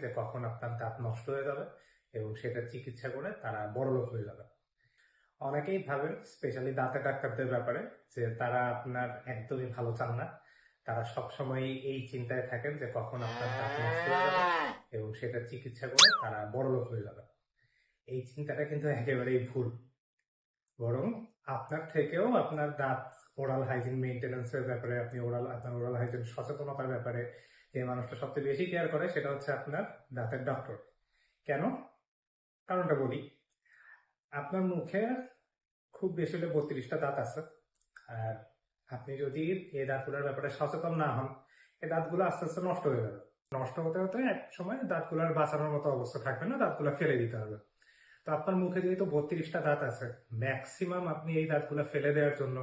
যে কখন আপনার দাঁত নষ্ট হয়ে যাবে এবং সেটার চিকিৎসা করে তারা বড়লোক হয়ে যাবে। অনেকেই ভাবেন, স্পেশালি দাঁতের ডাক্তারদের ব্যাপারে, যে তারা আপনার একদমই ভালো চান না। তারা সবসময় এই চিন্তায় থাকেন যে কখন আপনার দাঁত নষ্ট হয়ে যাবে এবং সেটার চিকিৎসা করে তারা বড়লোক হয়ে যাবে। এই চিন্তাটা কিন্তু একেবারেই ভুল। বরং আপনার থেকেও আপনার দাঁত ওরাল হাইজিন মেনটেন্যান্সের ব্যাপারে, আপনার ওরাল হাইজিন সচেতনতার ব্যাপারে যে মানুষটা সবচেয়ে বেশি কেয়ার করে সেটা হচ্ছে আপনার দাঁতের ডক্টর। কেন? কারণটা বলি। আপনার মুখে খুব বেশি হলে 32টা দাঁত আছে, আর আপনি যদি এই দাঁতগুলোর ব্যাপারে সচেতন না হন, এই দাঁতগুলো আস্তে আস্তে নষ্ট হয়ে যাবে। নষ্ট হতে হতে এক সময় দাঁতগুলোর বাঁচানোর মতো অবস্থা থাকবে না, দাঁতগুলো ফেলে দিতে হবে। তো আপনার মুখে যেহেতু 32টা দাঁত আছে, ম্যাক্সিমাম আপনি এই দাঁতগুলো ফেলে দেওয়ার জন্য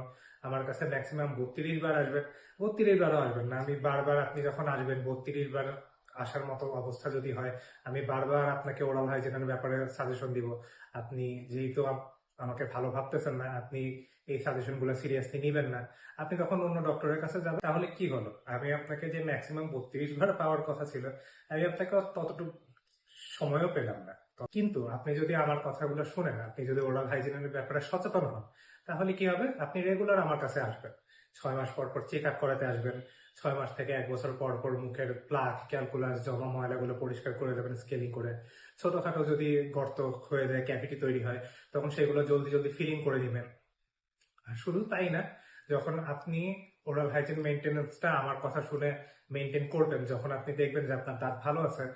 আমার কাছে ম্যাক্সিমাম 32 বার আসবেন। 32 বারও আসবেন না, আমি বারবার, আপনি যখন আসবেন 32 বার আসার মতো অবস্থা যদি হয়, আমি বারবার আপনাকে ওরাল হাইজিনের ব্যাপারে সাজেশন দিব। আপনি যেহেতু আমাকে ভালো ভাবতেছেন না, আপনি এই সাজেশন গুলো সিরিয়াসলি নিবেন না, আপনি তখন অন্য ডক্টরের কাছে যাবেন। তাহলে কি হলো? আমি আপনাকে যে ম্যাক্সিমাম 32 বার পাওয়ার কথা ছিল, আমি আপনাকে ততটুকু সময়ও পেলাম না। কিন্তু আপনি যদি আমার কথাগুলো শুনেন, আপনি যদি ওরাল হাইজিনের ব্যাপারে সচেতন হন, তাহলে কি হবে? আপনি রেগুলার আমার কাছে আসবেন, 6 মাস পর পর চেক আপ করাতে আসবেন, 6 মাস থেকে 1 বছর পর পর মুখের প্লাক, ক্যালকুলাস, জমা ময়লাগুলো পরিষ্কার করে দেবেন স্কেলিং করে। ছোটখাটো যদি গর্ত হয়ে যায়, ক্যাভিটি তৈরি হয়, তখন সেগুলো জলদি জলদি ফিলিং করে দিবেন। আর শুধু তাই না, যখন আপনি ওরাল হাইজিন মেনটেন্যান্সটা আমার কথা শুনে মেনটেন করবেন, যখন আপনি দেখবেন যে আপনার দাঁত ভালো আছে,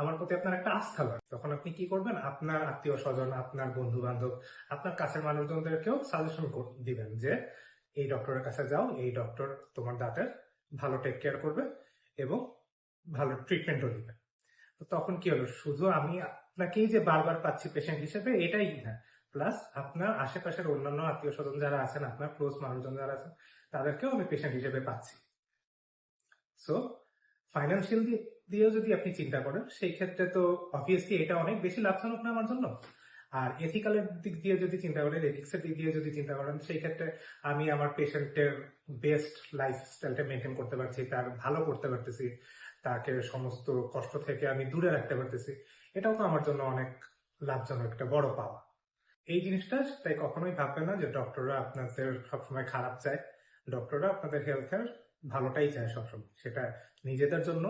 আমার প্রতি আপনার একটা আস্থা লাগবে, তখন আপনি কি করবেন? আপনার আত্মীয় স্বজন, আপনার বন্ধু বান্ধব, আপনার কাছের মানুষজনদেরকেও সাজেশন দিবেন যে এই ডক্টরের কাছে যাও, এই ডক্টর তোমার দাঁতের ভালো টেক কেয়ার করবে এবং ভালো ট্রিটমেন্টও দিবে। তো তখন কি হলো? শুধু আমি আপনাকেই যে বারবার পাচ্ছি পেশেন্ট হিসেবে এটাই না, প্লাস আপনার আশেপাশের অন্যান্য আত্মীয় স্বজন যারা আছেন, আপনার ক্লোজ মানুষজন যারা আছেন, তাদেরকেও আমি পেশেন্ট হিসেবে পাচ্ছি। সো ফাইন্যান্সিয়াল দিয়েও যদি আপনি চিন্তা করেন, সেই ক্ষেত্রে তো অবভিয়াসলি এটা অনেক বেশি লাভজনক না আমার জন্য। আর এথিক্যালের দিক দিয়ে যদি চিন্তা করেন, এথিক্সের দিক দিয়ে যদি চিন্তা করেন, সেই ক্ষেত্রে আমি আমার পেশেন্টের বেস্ট লাইফস্টাইলটা মেনটেন করতে পারছি, তার ভালো করতে পারতেছি, তাকে সমস্ত কষ্ট থেকে আমি দূরে রাখতে পারতেছি। এটাও তো আমার জন্য অনেক লাভজনক, একটা বড় পাওয়া। এই জিনিসটা তাই কখনোই ভাববেন না যে ডক্টররা আপনাদের সবসময় খারাপ চায়। ডক্টররা আপনাদের হেলথের ভালোটাই চায় সবসময়, সেটা নিজেদের জন্য,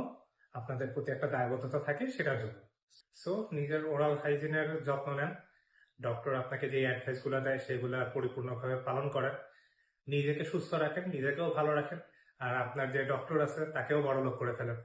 আপনাদের প্রতি একটা দায়বদ্ধতা থাকে সেটার জন্য। সো নিজের ওরাল হাইজিনের যত্ন নেন, ডক্টর আপনাকে যে অ্যাডভাইস গুলো দেয় সেগুলো পরিপূর্ণভাবে পালন করেন, নিজেকে সুস্থ রাখেন, নিজেকেও ভালো রাখেন, আর আপনার যে ডক্টর আছে তাকেও বড়লোক করে ফেলেন।